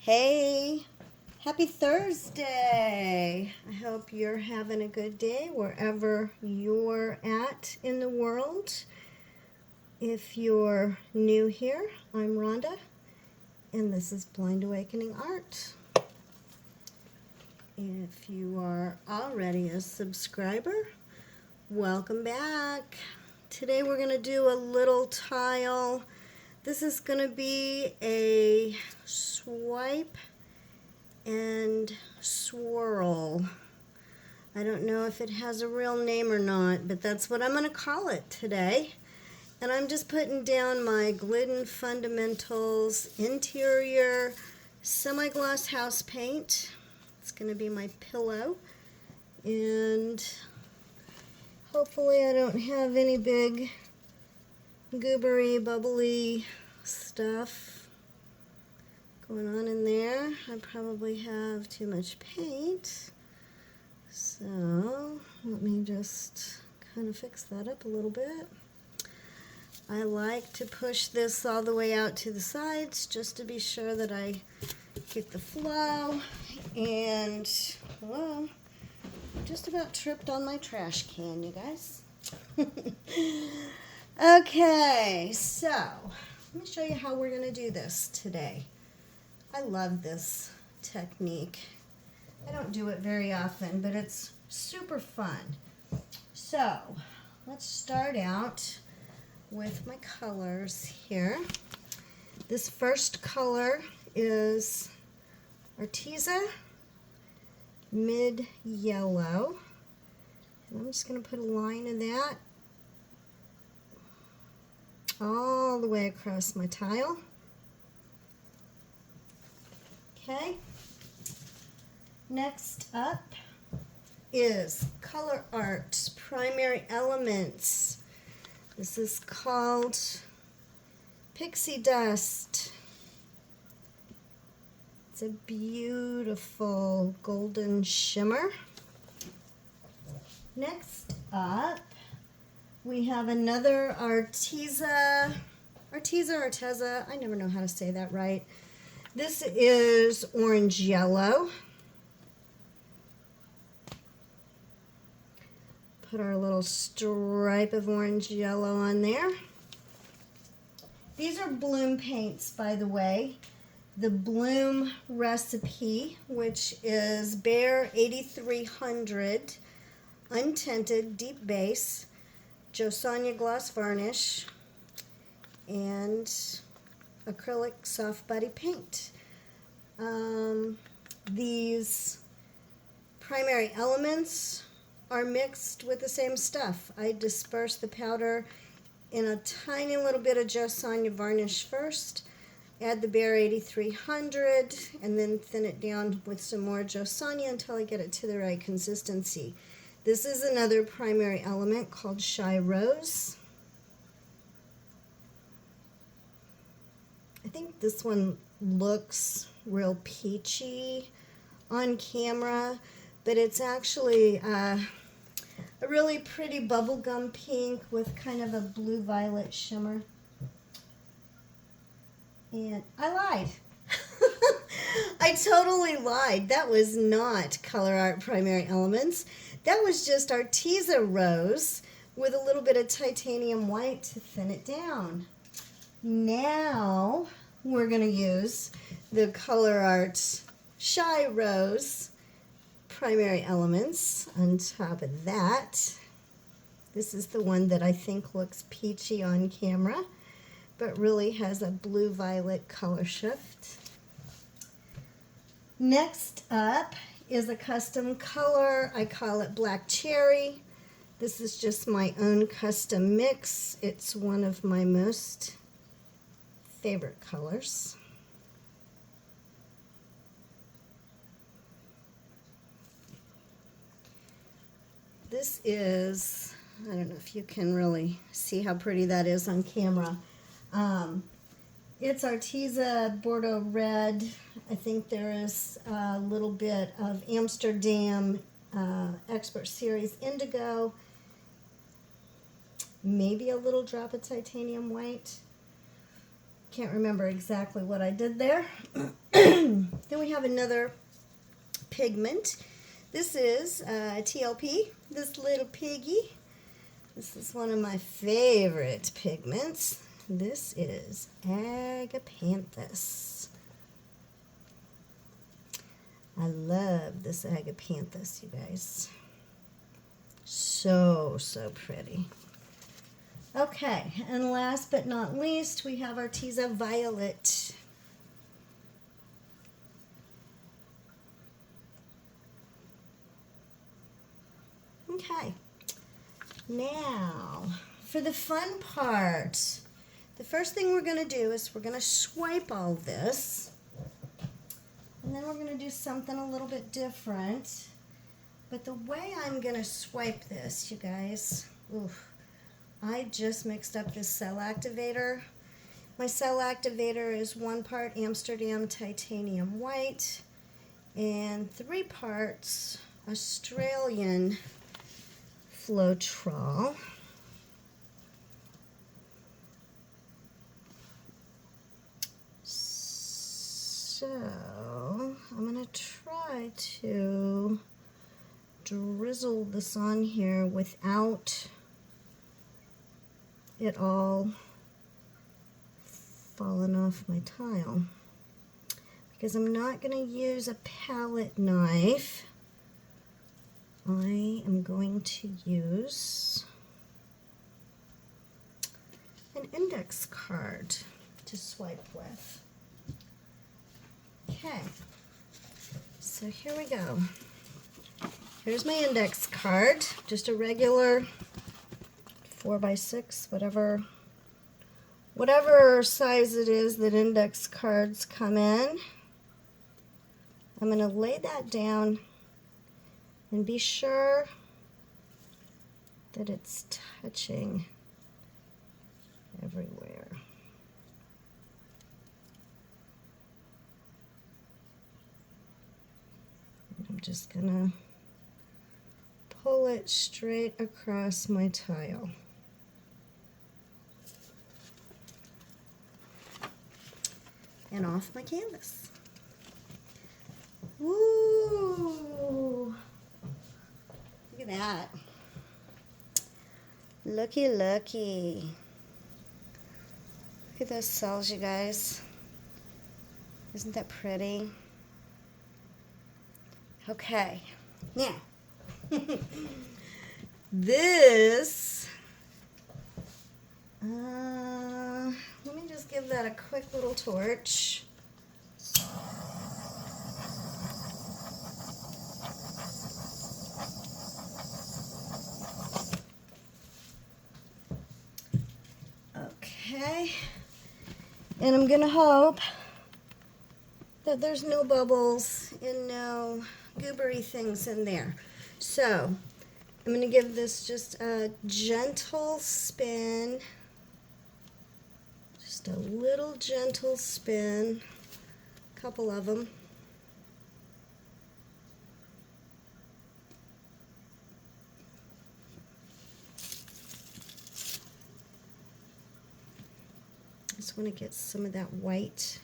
Hey, happy Thursday. I hope you're having a good day wherever you're at in the world. If you're new here, I'm Rhonda, and this is Blind Awakening Art. If you are already a subscriber, welcome back. Today we're going to do a little tile. This is going to be a swipe and swirl. I don't know if it has a real name or not, but that's what I'm going to call it today. And I'm just putting down my Glidden Fundamentals Interior Semi-Gloss House Paint. It's going to be my pillow. And hopefully I don't have any big goobery, bubbly stuff going on in there. I probably have too much paint. So let me just kind of fix that up a little bit. I like to push this all the way out to the sides just to be sure that I get the flow. And, well, I just about tripped on my trash can, you guys. Okay, so let me show you how we're going to do this today. I love this technique. I don't do it very often, but it's super fun. So let's start out with my colors here. This first color is ARTEZA Mid Yellow. And I'm just going to put a line of that all the way across my tile. Okay. Next up is Color Art's Primary Elements. This is called Pixie Dust. It's a beautiful golden shimmer. Next up, we have another ARTEZA, I never know how to say that right. This is orange yellow. Put our little stripe of orange yellow on there. These are bloom paints, by the way. The Bloom recipe, which is Bare 8300, untinted, deep base, Josanya gloss varnish, and acrylic soft body paint. These primary elements are mixed with the same stuff. I disperse the powder in a tiny little bit of Josanya varnish first, add the Bare 8300, and then thin it down with some more Josanya until I get it to the right consistency. This is another primary element called Shy Rose. I think this one looks real peachy on camera, but it's actually a really pretty bubblegum pink with kind of a blue-violet shimmer. And I lied. I totally lied. That was not Color Art Primary Elements. That was just ARTEZA Rose with a little bit of titanium white to thin it down. Now we're going to use the Color Art Shy Rose Primary Elements on top of that. This is the one that I think looks peachy on camera, but really has a blue-violet color shift. Next up is a custom color. I call it Black Cherry. This is just my own custom mix. It's one of my most favorite colors. This is, I don't know if you can really see how pretty that is on camera. It's ARTEZA Bordeaux Red. I think there is a little bit of Amsterdam Expert Series Indigo. Maybe a little drop of titanium white. Can't remember exactly what I did there. Then we have another pigment. This is TLP, this little piggy. This is one of my favorite pigments. This is Agapanthus. I love this Agapanthus, you guys. So, so pretty. Okay, and last but not least, we have ARTEZA Violet. Okay, now for the fun part, the first thing we're going to do is we're going to swipe all this, and then we're going to do something a little bit different. But the way I'm going to swipe this, you guys, I just mixed up this cell activator. My cell activator is 1 part Amsterdam titanium white and 3 parts Australian FLOETROL. So I'm going to try to drizzle this on here without it all falling off my tile, because I'm not going to use a palette knife. I am going to use an index card to swipe with. Okay, so here we go. Here's my index card, just a regular 4x6, whatever size it is that index cards come in. I'm going to lay that down and be sure that it's touching everywhere. And I'm just going to pull it straight across my tile. And off my canvas. Woo! Look at that. Looky, looky. Look at those cells, you guys. Isn't that pretty? Okay. Now, this, let me just give that a quick little torch. Okay, and I'm gonna hope that there's no bubbles and no goobery things in there. So I'm going to give this just a gentle spin, just a little gentle spin, a couple of them. Just want to get some of that white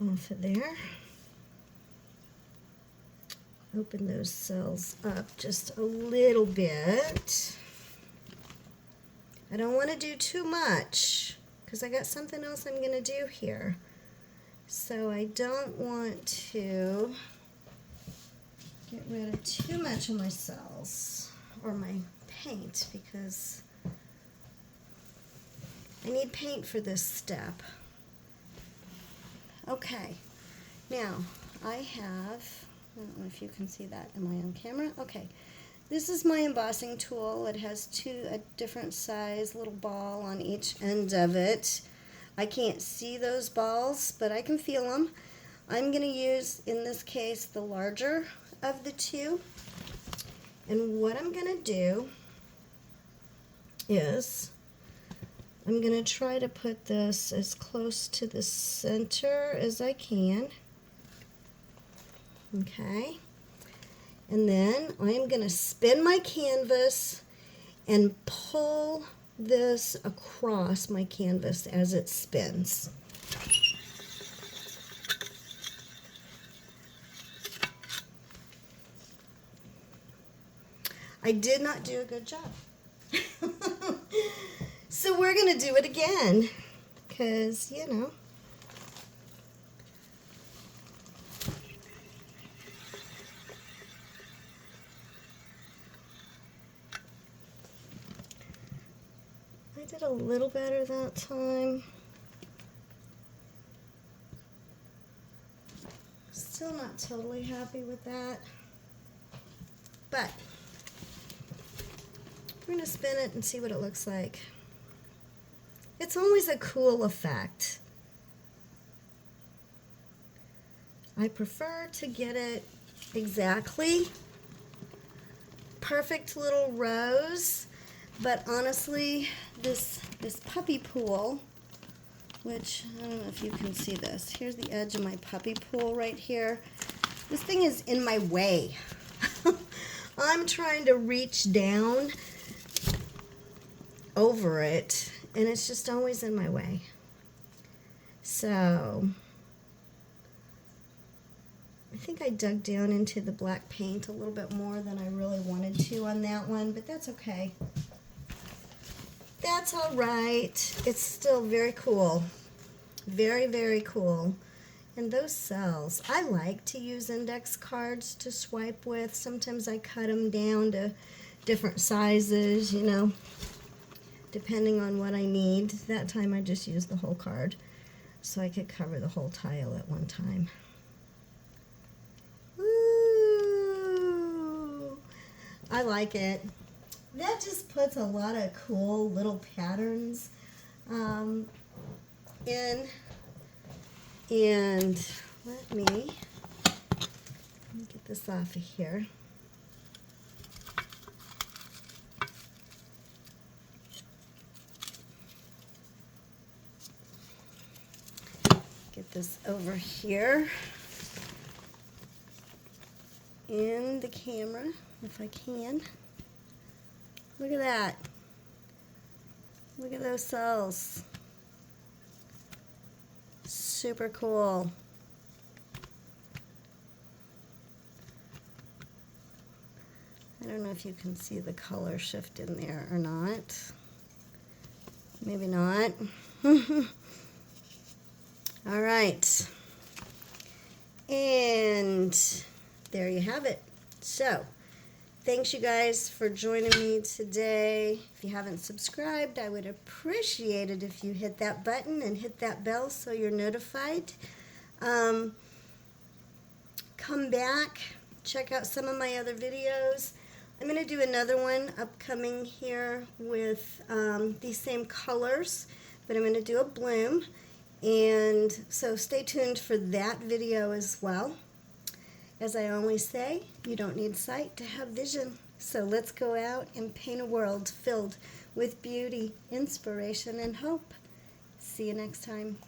off of there. Open those cells up just a little bit. I don't want to do too much because I got something else I'm going to do here. So I don't want to get rid of too much of my cells or my paint, because I need paint for this step. Okay, now I have, I don't know if you can see that. Am I on camera? Okay. This is my embossing tool. It has a different size little ball on each end of it. I can't see those balls, but I can feel them. I'm going to use, in this case, the larger of the two. And what I'm going to do is I'm going to try to put this as close to the center as I can. Okay, and then I'm going to spin my canvas and pull this across my canvas as it spins. I did not do a good job. So we're going to do it again because, you know. I did a little better that time. Still not totally happy with that. But we're going to spin it and see what it looks like. It's always a cool effect. I prefer to get it exactly perfect little rows, but honestly, this puppy pool, which I don't know if you can see this. Here's the edge of my puppy pool right here. This thing is in my way. I'm trying to reach down over it, and it's just always in my way. So I think I dug down into the black paint a little bit more than I really wanted to on that one, but that's okay. That's all right. It's still very cool. Very, very cool. And those cells, I like to use index cards to swipe with. Sometimes I cut them down to different sizes, you know, depending on what I need. That time I just used the whole card so I could cover the whole tile at one time. Ooh, I like it. That just puts a lot of cool little patterns in. And let me get this off of here. Get this over here in the camera if I can. Look at that. Look at those cells. Super cool. I don't know if you can see the color shift in there or not. Maybe not. All right. And there you have it. So, thanks you guys for joining me today. If you haven't subscribed, I would appreciate it if you hit that button and hit that bell so you're notified. Come back, check out some of my other videos. I'm going to do another one upcoming here with these same colors, but I'm going to do a bloom. And so stay tuned for that video as well. As I always say, you don't need sight to have vision. So let's go out and paint a world filled with beauty, inspiration, and hope. See you next time.